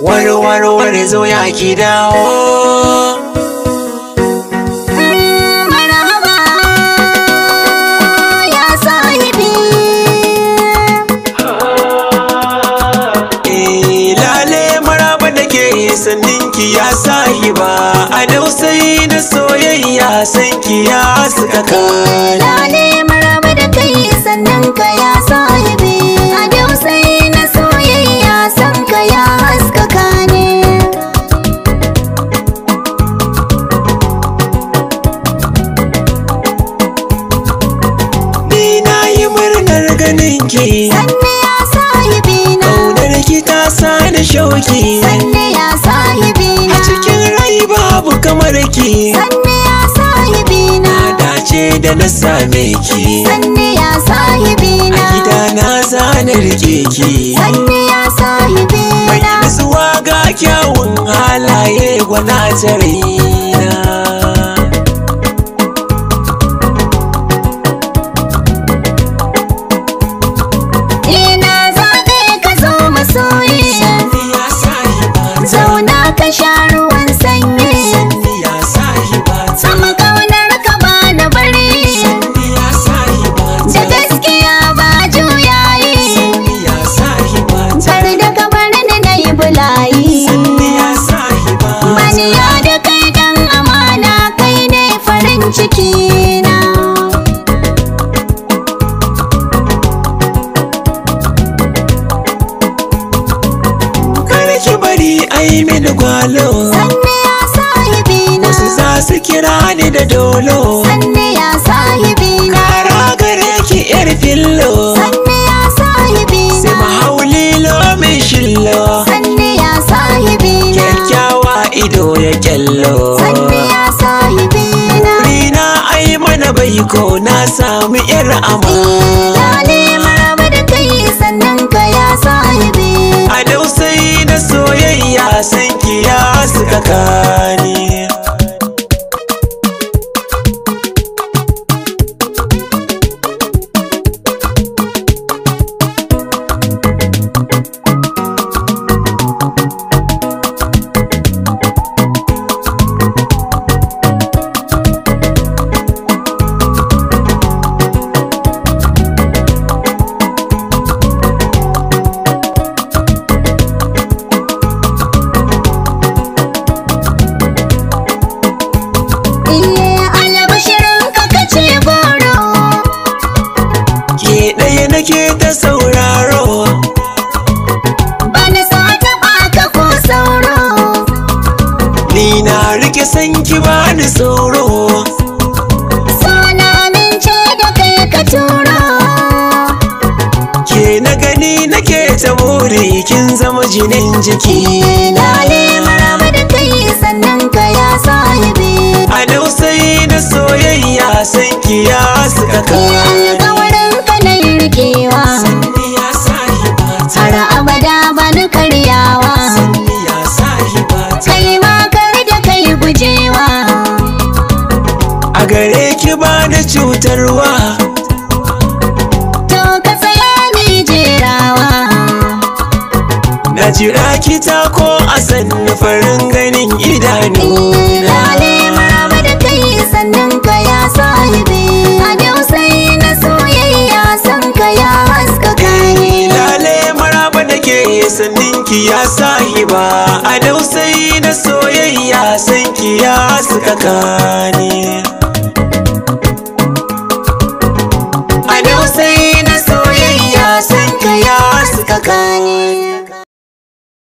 warware zo ya ki dawo. Marhaba ya sahibi. Lale maraba da ke sanninki ya sahiba, a dausayi na soyayya sanki ya haskaka. Lale maraba da kai sanninka ya sahibi, a dausayi na soyayya sanka ya haskaka ne. Ni na yi murnar ganinki, Sanne ya sahibi na, ƙaunar ki ta sani shauki. sanne ya sahibi na, A cikin rai babu kamar ki, sanne ya sahibi na, na dace da na same ki. sanne ya sahibi A na, gida na zana rike ki, sanne ya sahibi mai na. nutsuwa ga kyawun halaye gwana ta raina. Ina zaɓe ka zo masoyi, Ya sahibata, zauna ka sha ruwan sanyi. ya sahibata, Sama ƙaunar ka ba na bari, ya sahibata, da gaskiya ba juyayi. ya sahibata, Kar da ka bar ni na yi bulayi. ya sahibata. Maniya da kai dan amana, kai ne farin ciki na. Kar ki bari ai mini gwalo, Sanne ya sahibi na, wasu za su kira ni da dolo. sanne ya sahibi na, Kara gare ki yar fillo, sanne ya sahibi sai na, mahaulilo mai shillo. sanne ya sahibi na, Kyakkyawa ido ya kyallo, sanne ya sahibi na. rina ai mana baiko na samu yar ama. Lale maraba da kai sannan ka ya sahibi. A dausayi na soyayya sanki ya suka kani. Iye albashirin ka kace goro, Ke ɗaya nake ta sauraro, bani so taɓa ka ko sauro. ni na rike sanki bani tsoro. So na amince da kai ka turo. Ke na gani nake ta buri kin zama jinin jiki. Lale maraba da kai sannan ka ya sahibi. A dausayi na soyayya sanki ya suka Iye kani. alƙawarin ka na yi rikewa, Ya sahibata, har abada bani karyawa. ya sahibata. Kai ma kar da kai gujewa. A gare ki ba da cutarwa, To ka tsaya ni jerawa. na jira ki ta ko a sannu farin ganin idanu. Lale maraba da kai sannan ka ya sahibi. A dausayi na soyayya san ka ya haskaka ni. Lale maraba da ke sanninki ya sahiba, a dausayi na soyayya sanki ya suka kani.